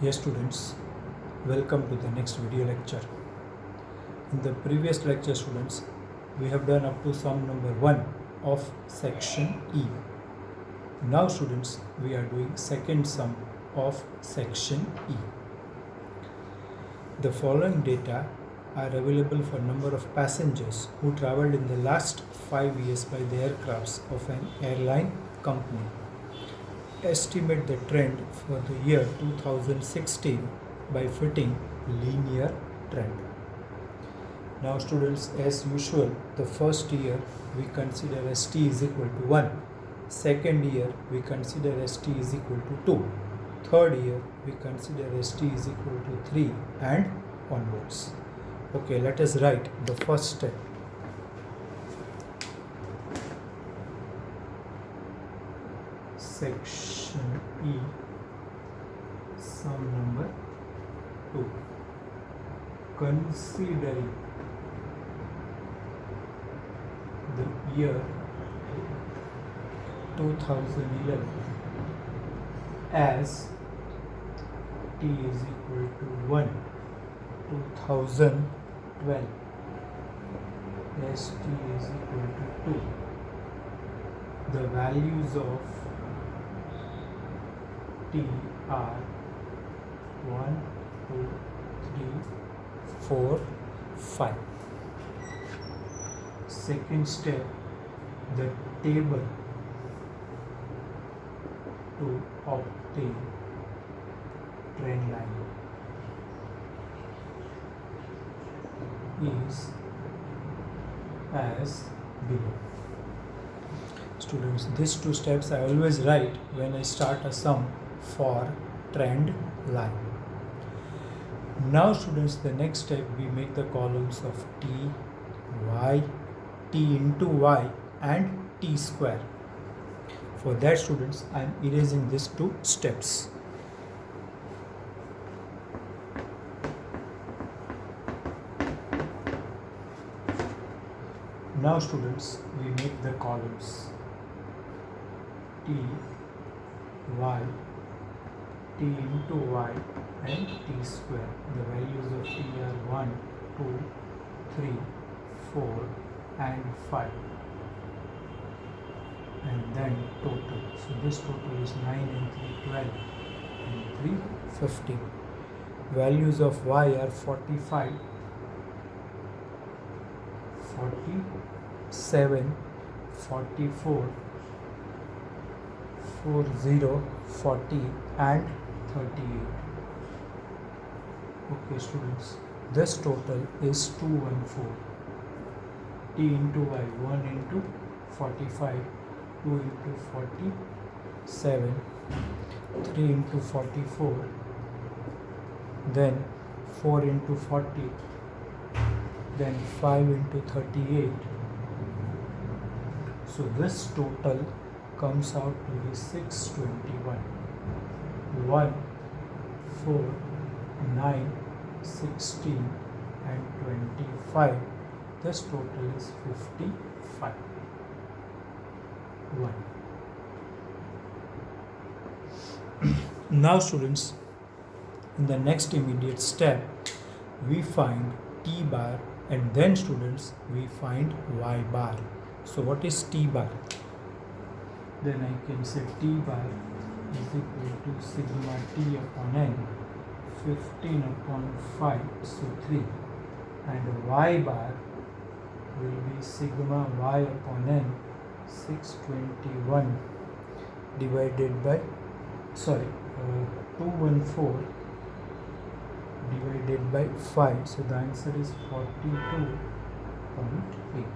Dear students, welcome to the next video lecture. In the previous lecture, students, we have done up to sum number 1 of section E. Now, students, we are doing second sum of section E. The following data are available for number of passengers who traveled in the last 5 years by the aircrafts of an airline company. Estimate the trend for the year 2016 by fitting linear trend. Now students, as usual, the first year we consider as t is equal to 1. Second year we consider as t is equal to 2. Third year we consider as t is equal to 3 and onwards. Okay, let us write the first step. Section E, sum number 2. Considering the year 2011 as t is equal to 1, 2012 as t is equal to 2. The values of t are 1, 2, 3, 4, 5. Second step, the table to obtain trend line is as below. Students, these two steps I always write when I start a sum for trend line. Now students, the next step we make the columns of t, y, t into y and t square. For that students, I am erasing these two steps. Now students, we make the columns t, y, t into y and t square. The values of t are 1, 2, 3, 4 and 5. And then total. So this total is 9 and 3, 12 and 3, 15. Values of y are 45, 47, 44, 40, 40 and 38. Okay students, this total is 214. T into y, 1 into 45, 2 into 47, 3 into 44, then 4 into 40, then 5 into 38. So this total comes out to be 621. 1, 4, 9, 16 and 25. This total is 55. 1. Now students, in the next immediate step we find t bar and then students we find y bar. So what is t bar? Then I can say t bar is equal to sigma t upon n, 15 upon 5, so 3, and y bar will be sigma y upon n, 621 divided by 214 divided by 5. So the answer is 42.8.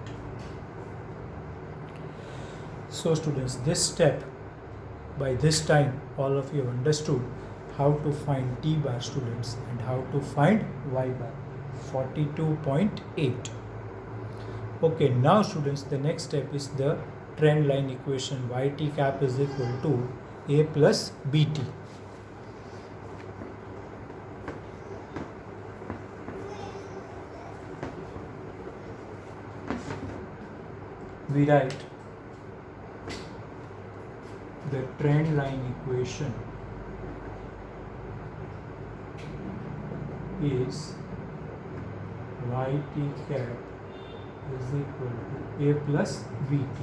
So students, this step, by this time all of you have understood how to find t bar students and how to find y bar. 42.8. Okay, now students, the next step is the trend line equation. Yt cap is equal to a plus bt. We write the trend line equation is yt cap is equal to a plus vt.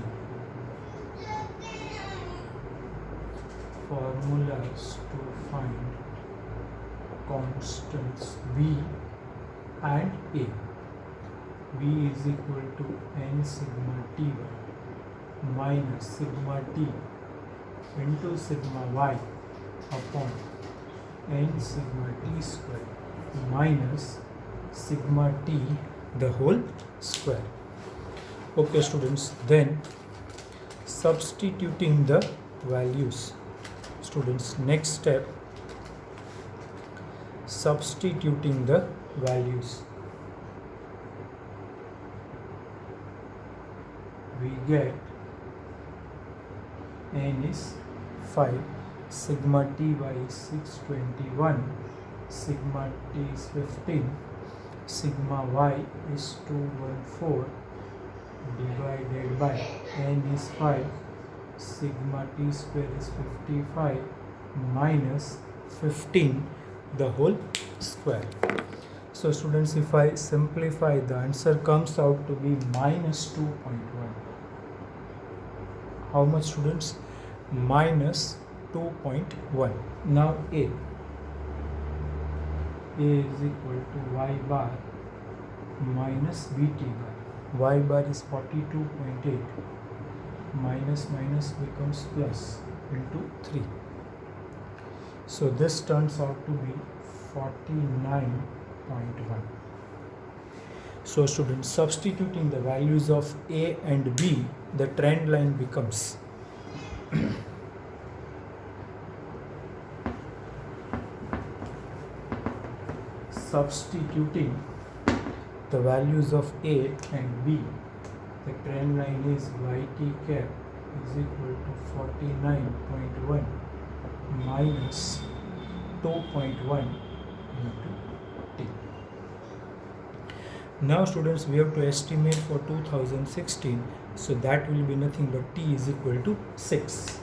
Formulas to find constants v and a. V is equal to n sigma t1 minus sigma t into sigma y upon n sigma t square minus sigma t the whole square. Okay students, then substituting the values. Students, next step, substituting the values. We get n is 5, sigma ty is 621, sigma t is 15, sigma y is 214 divided by n is 5, sigma t square is 55 minus 15 the whole square. So students, if I simplify, the answer comes out to be minus 2.1. How much students? Minus 2.1. Now a is equal to y bar minus bt bar. Y bar is 42.8. Minus minus becomes plus into 3. So this turns out to be 49.1. So students, substituting the values of a and b, the trend line becomes substituting the values of a and b, the trend line is yt cap is equal to 49.1 minus 2.1 into t. Now students, we have to estimate for 2016, so that will be nothing but t is equal to 6.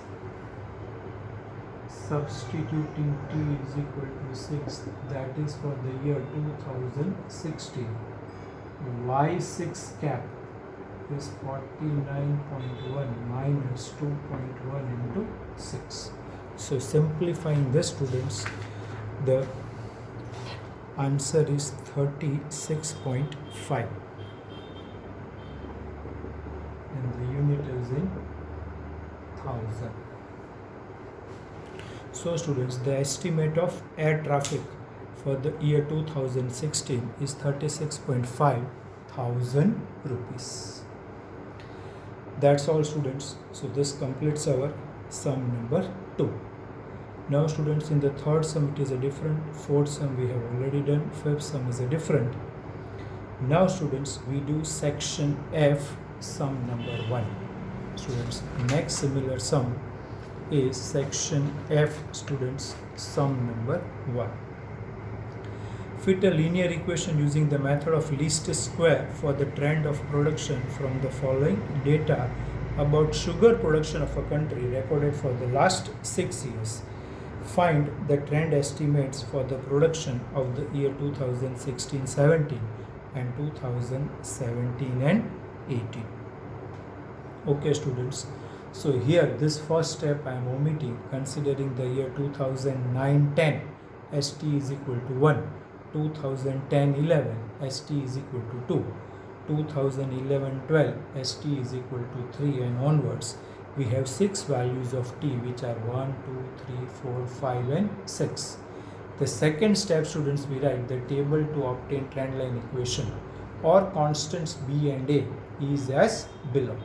Substituting t is equal to 6, that is for the year 2016. y6 cap is 49.1 minus 2.1 into 6. So simplifying this students, the answer is 36.5 and the unit is in 1000. So students, the estimate of air traffic for the year 2016 is 36.5 thousand rupees. That's all students. So this completes our sum number 2. Now students, in the third sum it is a different, fourth sum we have already done, fifth sum is a different. Now students, we do section F, sum number 1. Students, next similar sum is section F, students, sum number 1. Fit a linear equation using the method of least square for the trend of production from the following data about sugar production of a country recorded for the last 6 years. Find the trend estimates for the production of the year 2016-17 and 2017 and 18. Okay students, so here this first step I am omitting, considering the year 2009-10 ST is equal to 1, 2010-11 ST is equal to 2, 2011-12 ST is equal to 3 and onwards. We have 6 values of t, which are 1, 2, 3, 4, 5 and 6. The second step students, we write the table to obtain trend line equation or constants b and a is as below.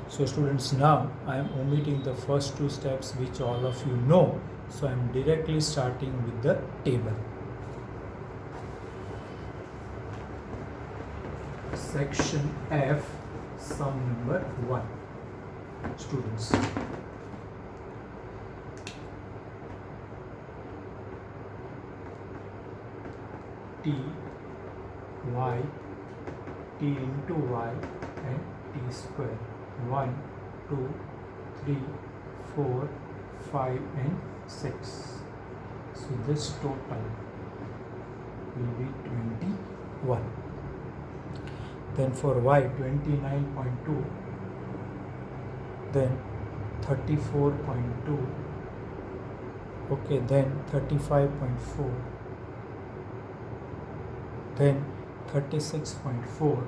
So students, now I am omitting the first 2 steps which all of you know. So I am directly starting with the table. Section F, sum number 1. Students, t, y, t into y and t square, 1, 2, 3, 4, 5 and 6. So this total will be 21. Then for y 29.2, then 34.2, okay, then 35.4, then 36.4,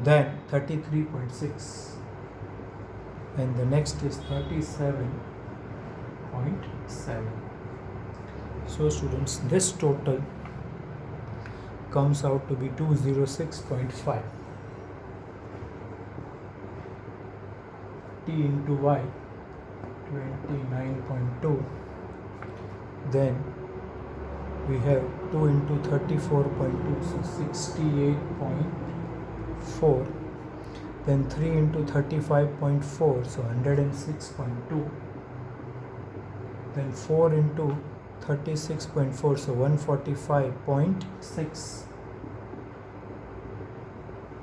then 33.6, and the next is 37.7. So students, this total comes out to be 206.5. T into y 29.2, then we have 2 into 34.2, so 68.4, then 3 into 35.4, so 106.2, then 4 into 36.4, so 145.6,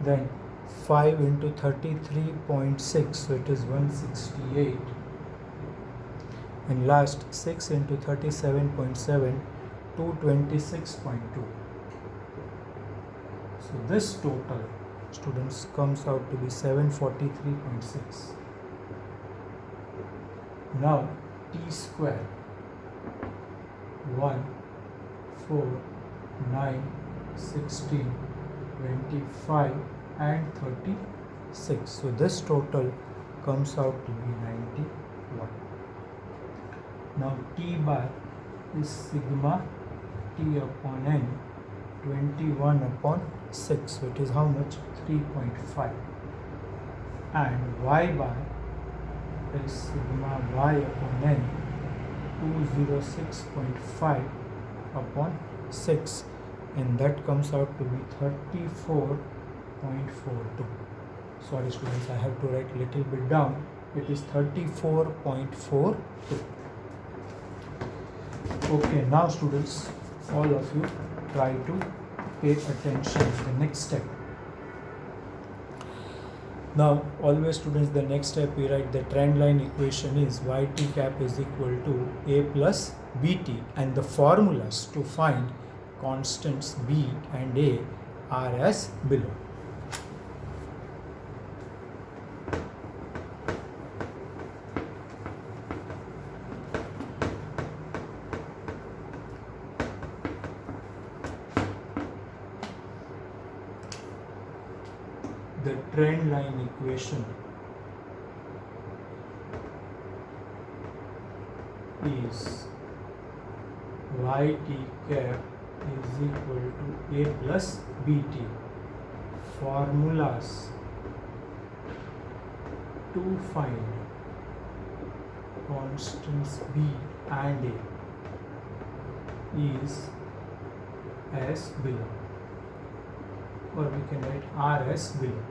then 5 into 33.6, so it is 168, and last 6 into 37.7, 226.2. So this total, students, comes out to be 743.6. Now t square 1, 4, 9, 16, 25 and 36. So this total comes out to be 91. Now t bar is sigma t upon n 21 upon 6. So it is how much? 3.5. And y bar is sigma y upon n 206.5 upon 6, and that comes out to be 34.42. Sorry students, I have to write little bit down. It is 34.42. Okay, now students, all of you try to pay attention to the next step. Now always students, the next step we write the trend line equation is yt cap is equal to a plus bt, and the formulas to find constants b and a are as below. The trend line equation is yt cap is equal to a plus bt. Formulas to find constants b and a is as below, or we can write r as below.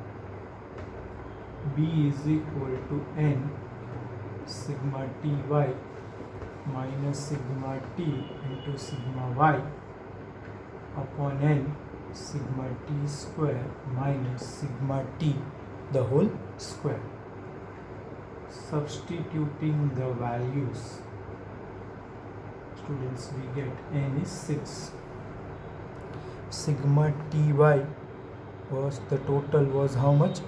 B is equal to n sigma ty minus sigma t into sigma y upon n sigma t square minus sigma t the whole square. Substituting the values, students, we get n is 6. Sigma ty was, the total was how much?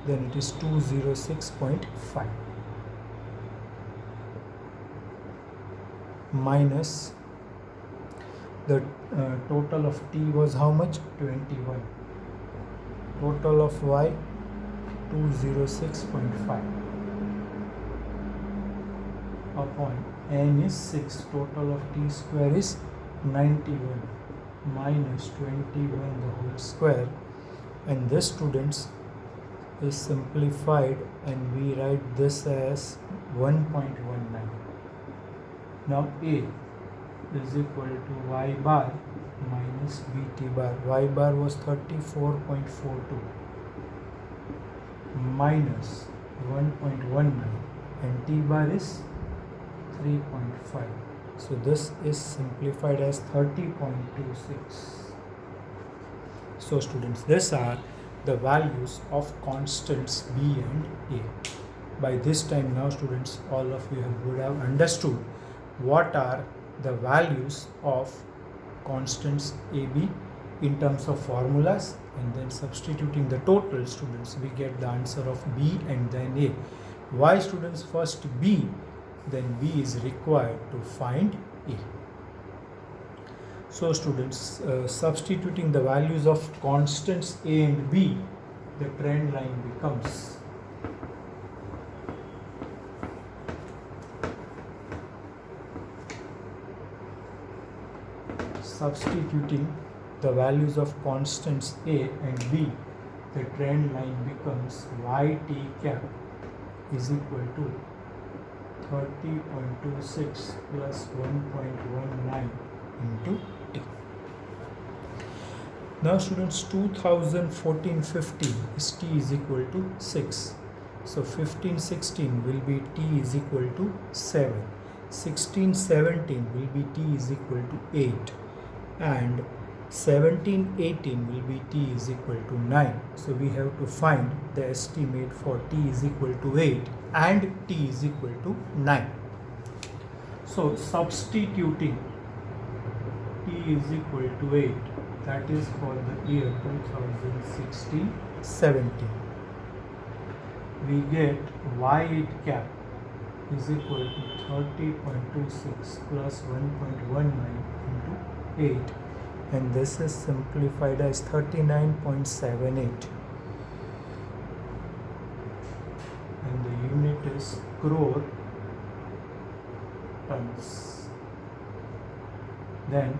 Then it is 206.5 minus the total of t was how much? 21. Total of y 206.5 upon n is 6. Total of t square is 91 minus 21 the whole square, and this, students, is simplified, and we write this as 1.19. Now a is equal to y bar minus bt bar. Y bar was 34.42 minus 1.19, and t bar is 3.5. So this is simplified as 30.26. So students, these are the values of constants b and a. By this time now, students, all of you would have understood what are the values of constants AB in terms of formulas and then substituting the total, students, we get the answer of B and then A. Why, students? First B, then B is required to find A. So students, substituting the values of constants A and B, the trend line becomes substituting the values of constants A and B, the trend line becomes YT cap is equal to 30.26 plus 1.19 into T. Now students, 2014-15 is T is equal to 6. So 15-16 will be T is equal to 7. 16-17 will be T is equal to 8. And 17-18 will be T is equal to 9. So we have to find the estimate for T is equal to 8 and T is equal to 9. So substituting T is equal to 8, that is for the year 2016-17. We get Y8 cap is equal to 30.26 plus 1.19 into 8, and this is simplified as 39.78, and the unit is crore tons. Then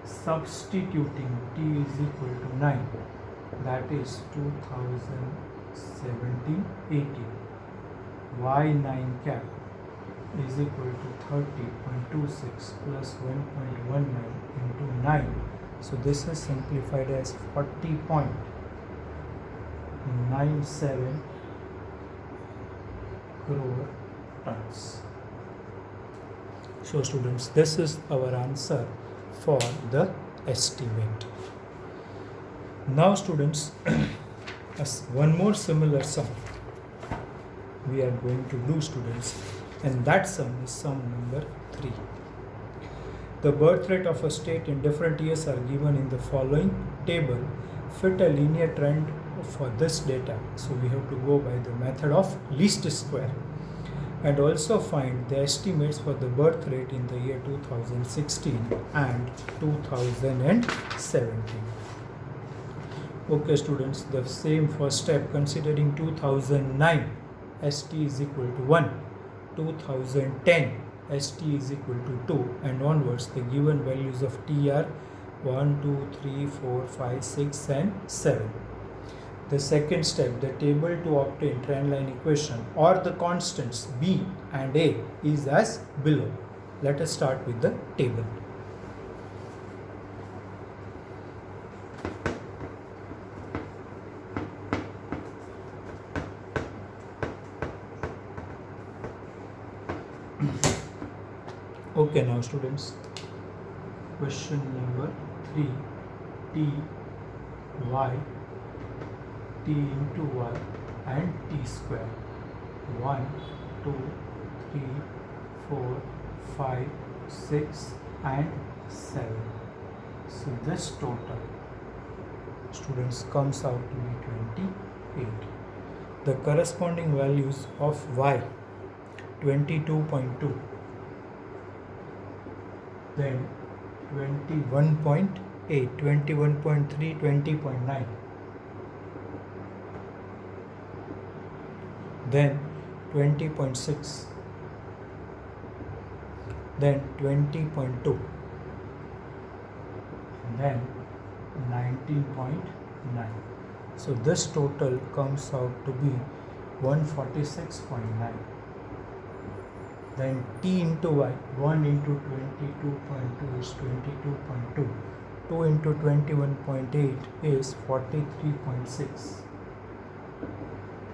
substituting T is equal to 9, that is 2017-18. Y9 cap is equal to 30.26 plus 1.19 into 9. So this is simplified as 40.97 crore tons. So students, this is our answer for the estimate. Now students, as one more similar sum we are going to do, students, and that sum is sum number 3. The birth rate of a state in different years are given in the following table. Fit a linear trend for this data. So we have to go by the method of least square, and also find the estimates for the birth rate in the year 2016 and 2017. Okay students, the same first step, considering 2009 ST is equal to 1, 2010 ST is equal to 2, and onwards the given values of T are 1, 2, 3, 4, 5, 6 and 7. The second step, the table to obtain trendline equation or the constants B and A is as below. Let us start with the table. Okay, now students, question number 3, T, Y, T into Y and T square. 1, 2, 3, 4, 5, 6 and 7. So this total, students, comes out to be 28. The corresponding values of Y, 22.2, then 21.8, 21.3, 20.9, then 20.6, then 20.2, and then 19.9. So this total comes out to be 146.9. Then T into Y, 1 into 22.2 is 22.2, 2 into 21.8 is 43.6,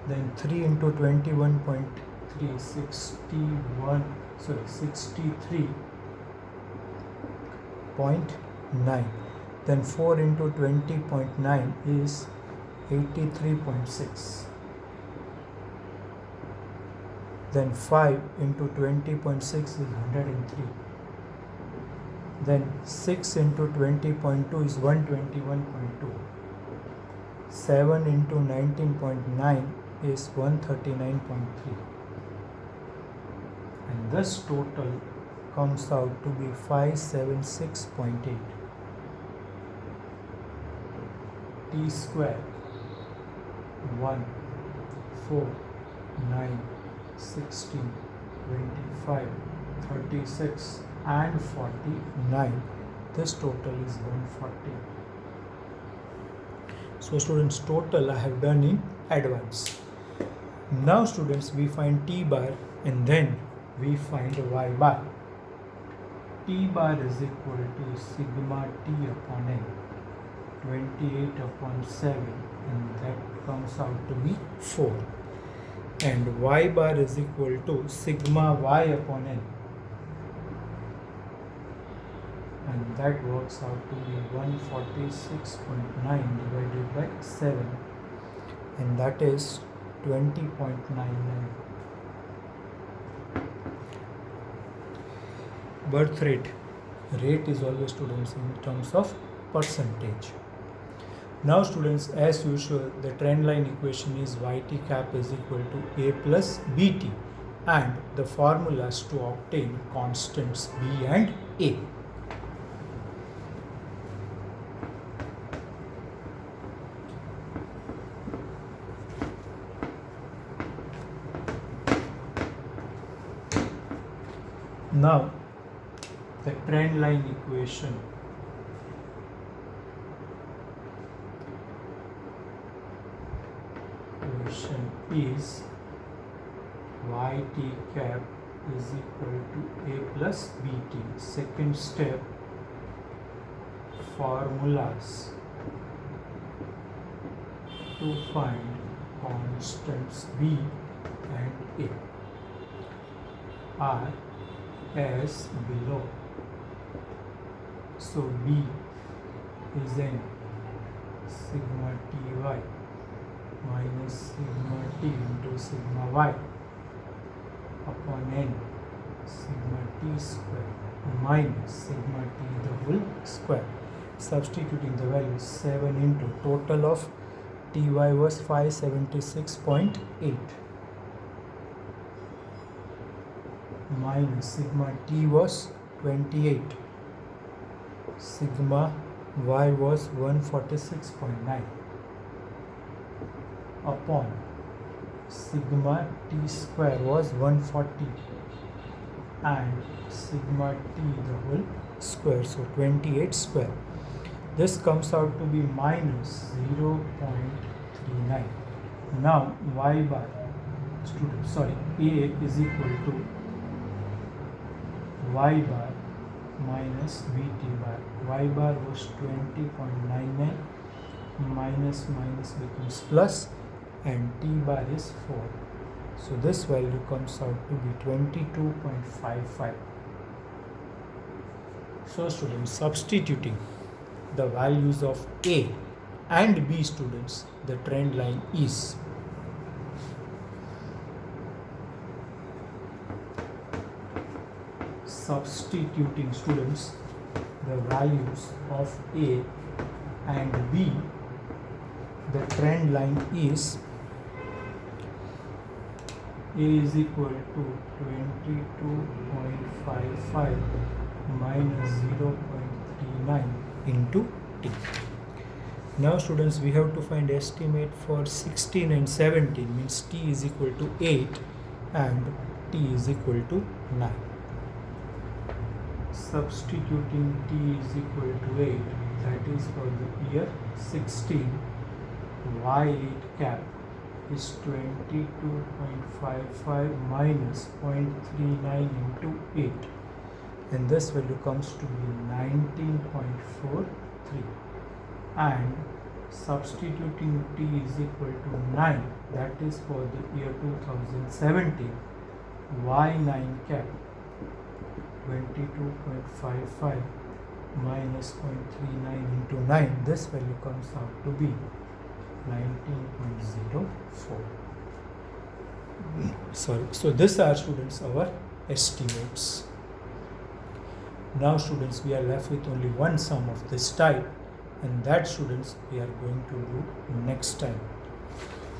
then 3 into 21.3 is 63.9, then 4 into 20.9 is 83.6. Then 5 into 20.6 is 103. then 6 into 20.2 is 121.2. 7 into 19.9 is 139.3. And this total comes out to be 576.8. T square 1, 4, 9, 16, 25, 36 and 49. This total is 140. So students, total I have done in advance. Now students, we find T bar and then we find Y bar. T bar is equal to sigma T upon N, 28 upon 7, and that comes out to be 4. And Y bar is equal to sigma Y upon N, and that works out to be 146.9 divided by 7, and that is 20.99. Birth rate. Rate is always, students, in terms of percentage. Now students, as usual, the trend line equation is yt cap is equal to a plus bt, and the formulas to obtain constants b and a. Now the trend line equation is yt cap is equal to a plus bt. Second step, formulas to find constants b and a are as below. So b is n sigma ty minus sigma t into sigma y upon n sigma t square minus sigma t the whole square. Substituting the values, 7 into total of ty was 576.8 minus sigma t was 28, sigma y was 146.9 upon sigma t square was 140 and sigma t the whole square, so 28 square. This comes out to be minus 0.39. Now y bar, a is equal to y bar minus bt bar. Y bar was 20.99, minus becomes plus, and t bar is 4. So this value comes out to be 22.55. So students, substituting the values of A and B, students, the trend line is substituting, students, the values of A and B, the trend line is A is equal to 22.55 minus 0.39 into T. Now students, we have to find estimate for 16 and 17, means T is equal to 8 and T is equal to 9. Substituting T is equal to 8, that is for the year 16, y8 cap is 22.55 minus 0.39 into 8, and this value comes to be 19.43. And substituting T is equal to 9, that is for the year 2017, y9 cap 22.55 minus 0.39 into 9, this value comes out to be 19.04. Sorry, so these are, students, our estimates. Now students, we are left with only one sum of this type, and that students we are going to do next time.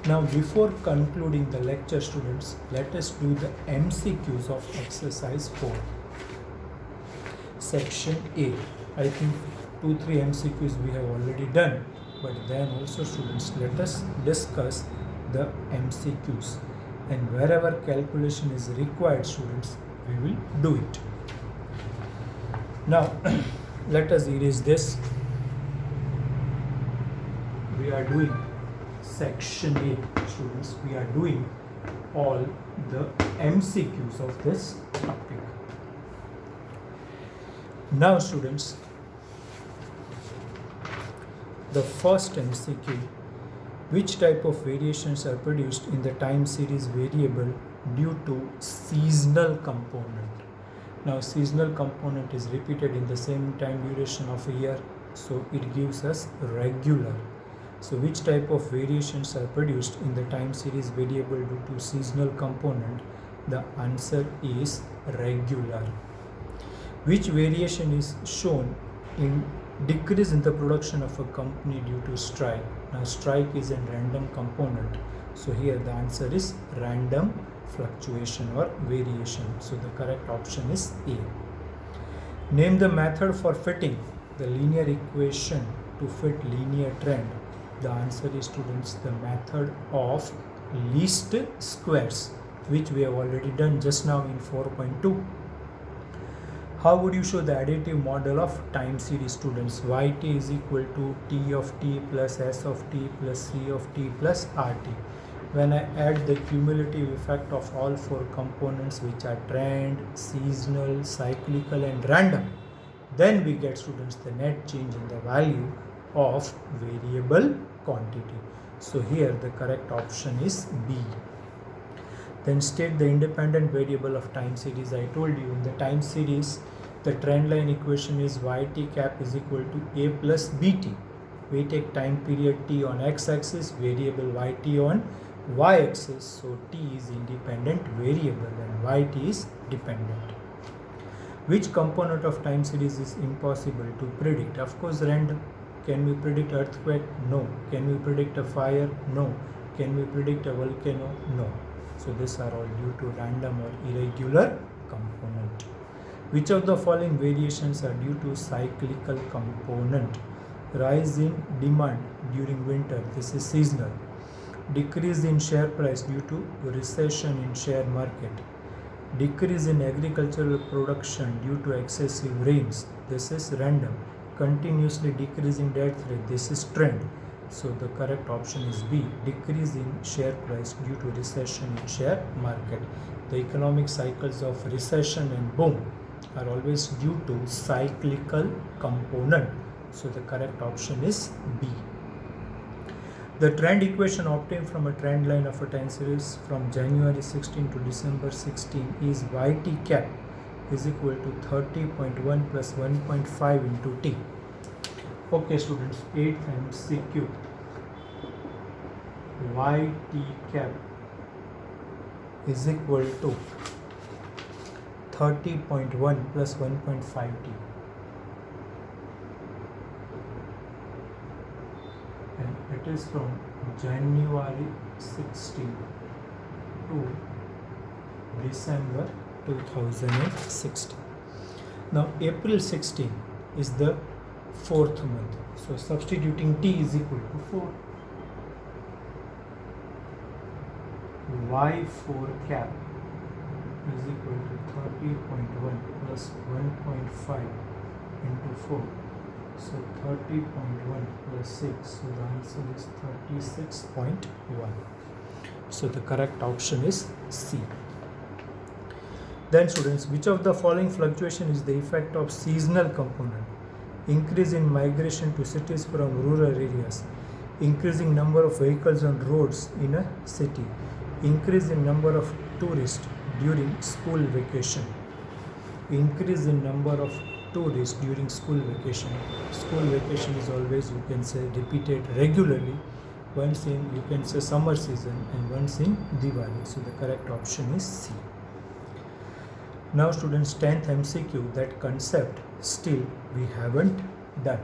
Now before concluding the lecture students, let us do the MCQs of exercise 4. Section A. I think 2-3 MCQs we have already done, but then also students, let us discuss the MCQs, and wherever calculation is required students, we will do it. Now let us erase this. We are doing section A students, we are doing all the MCQs of this topic. Now students, the first MCQ, which type of variations are produced in the time series variable due to seasonal component? Now seasonal component is repeated in the same time duration of a year, so it gives us regular. So which type of variations are produced in the time series variable due to seasonal component? The answer is regular. Which variation is shown in decrease in the production of a company due to strike? Now strike is a random component, so here the answer is random fluctuation or variation. So the correct option is A. Name the method for fitting the linear equation to fit linear trend. The answer is students the method of least squares, which we have already done just now in 4.2. How would you show the additive model of time series students? Yt is equal to t of t plus s of t plus c of t plus rt. When I add the cumulative effect of all four components, which are trend, seasonal, cyclical and random, then we get students the net change in the value of variable quantity. So here the correct option is B. Then state the independent variable of time series. I told you in the time series the trend line equation is yt cap is equal to a plus bt. We take time period t on x-axis, variable yt on y-axis, so t is independent variable and yt is dependent. Which component of time series is impossible to predict? Of course random. Can we predict earthquake? No. Can we predict a fire? No. Can we predict a volcano? No. So these are all due to random or irregular component. Which of the following variations are due to cyclical component? Rise in demand during winter, this is seasonal. Decrease in share price due to recession in share market. Decrease in agricultural production due to excessive rains, this is random. Continuously decreasing death rate, this is trend. So the correct option is B. Decrease in share price due to recession in share market. The economic cycles of recession and boom are always due to cyclical component. So the correct option is B. The trend equation obtained from a trend line of a time series from January 16 to December 16 is yt cap is equal to 30.1 plus 1.5 into t. Okay students, 8th MCQ. Yt cap is equal to 30.1 plus 1.5 t. And it is from January 16 to December 2016. Now April 16 is the 4th month, so substituting t is equal to 4. Y4 cap is equal to 30.1 plus 1.5 into 4. So 30.1 plus 6, so the answer is 36.1. So the correct option is C. Then students, which of the following fluctuation is the effect of seasonal component? Increase in migration to cities from rural areas, increasing number of vehicles on roads in a city, increase in number of tourists during school vacation, increase in number of tourists during school vacation. School vacation is always, you can say, repeated regularly, once in, you can say, summer season and once in Diwali. So the correct option is C. Now students, 10th MCQ, that concept still we haven't done.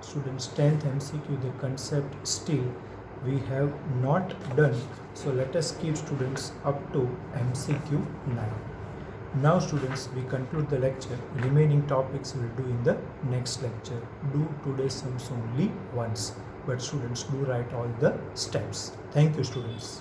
Students, 10th MCQ, the concept still we have not done. So let us keep students up to MCQ 9. Now students, we conclude the lecture. Remaining topics we'll do in the next lecture. Do today's sums only once, but students, do write all the steps. Thank you students.